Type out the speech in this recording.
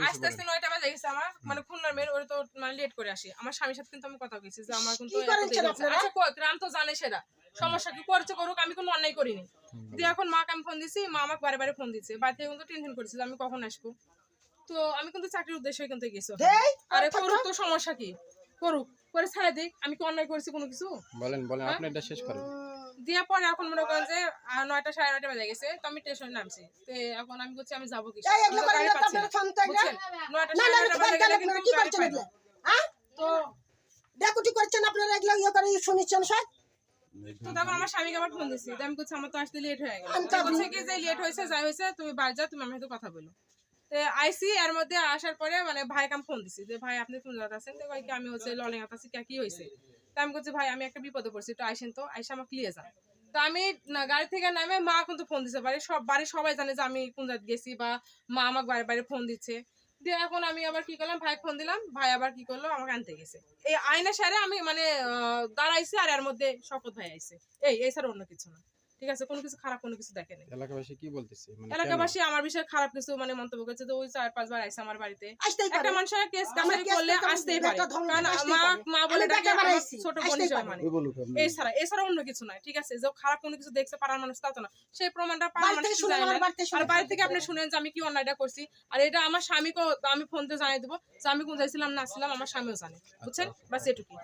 আস্তে আস্তে 9টা বাজে গেছে আমার, মানে খুলনার মেয়ের ওরা তো মানে লেট করে আসি। আমার স্বামীর সাথে কিন্তু আমি কথা বলছি যে আমার কিন্তু গ্রাম তো জানে সেটা সমস্যা কি করছে করুক, আমি কোনো অন্যায় করিনি। দিয়ে এখন মাকে আমি ফোন দিছি, মা আমাকে বারে বারে ফোন দিচ্ছে, বাড়িতে কিন্তু টেনশন করছে যে আমি কখন আসবো। তো আমি কিন্তু চাকরির উদ্দেশ্যে কিন্তু গেছি। আরে করুক তো সমস্যা কি, করুক, করে ছেড়ে দিক, আমি কি অন্যায় করেছি কোনো কিছু? বলেন আপনি এটা শেষ করেন। দিয়া পরে এখন মনে করেন যে 9টা 9:30 বাজে গেছে, তো আমি স্টেশনে নামছি। তো এখন আমি বলছি আমি যাবো কি, গাড়ি পাচ্ছি না, বুঝছেন? 9টা 9:30 বাজে গেলে কিন্তু গাড়ি পাই না। তো ডাকুটি করছেন আপনারা, এগুলো ইয়ে করে শুনেছেন সব। তো তখন আমার স্বামীকে আবার ফোন দিছি, আমি বলছি আমার তো আসতে লেট হয়ে গেল। বলছে কি যে লেট হয়েছে যাই হয়েছে তুমি বাড়ি যাও, তুমি আমার সাথে কথা বলো। তো আইসি এর মধ্যে আসার পরে মানে ভাইকে আমি ফোন দিছি যে ভাই আপনি কোন জায়গায় আছেন? তো ভাই কি আমি হচ্ছে ললিঙাত আছি, কি হয়েছে? তো আমি বলছি ভাই আমি একটা বিপদে পড়ছি, একটু আইসেন, তো আইসা আমাকে নিয়ে যান। তো আমি গাড়ি থেকে নামে মা কিন্তু ফোন দিচ্ছে, বাড়ির সবাই জানে যে আমি কোন জায়গায় গেছি, বা মা আমাকে বাইরে ফোন দিচ্ছে। দিয়ে এখন আমি আবার কি করলাম, ভাই ফোন দিলাম, ভাই আবার কি করলো আমাকে আনতে গেছে। এই আয়না সারে আমি মানে দাঁড়াইছি, আর এর মধ্যে শপথ ভাই আইছে। এই ছাড়া অন্য কিছু না, ঠিক আছে? কোনো কিছু খারাপ কোনো কিছু দেখেনি। এলাকাবাসী কি বলতেছে? এলাকাবাসী আমার বিষয়ে খারাপ কিছু মানে মন্তব্য করছে, যে ওই 4-5 বার আইছে আমার বাড়িতে। একটা মানুষের কেস কাছারি করলে আসতেই পারে, কারণ মা বলে ডাকে আমার ছোট বোন হিসেবে মানে। এছাড়া অন্য কিছু নাই, ঠিক আছে? যে খারাপ কোনো কিছু দেখছে পাড়ার মানুষ তা তো না, সেই প্রমাণটা পাড়ার মানুষ জানে না। আর বাড়ি থেকে আপনি শুনেন যে আমি কি অন্যায়টা করছি, আর এটা আমার স্বামীকেও আমি ফোন দিয়ে জানিয়ে দেবো যে আমি কোন যাইছিলাম না ছিলাম, আমার স্বামীও জানে, বুঝছেন? বাস এটুকুই।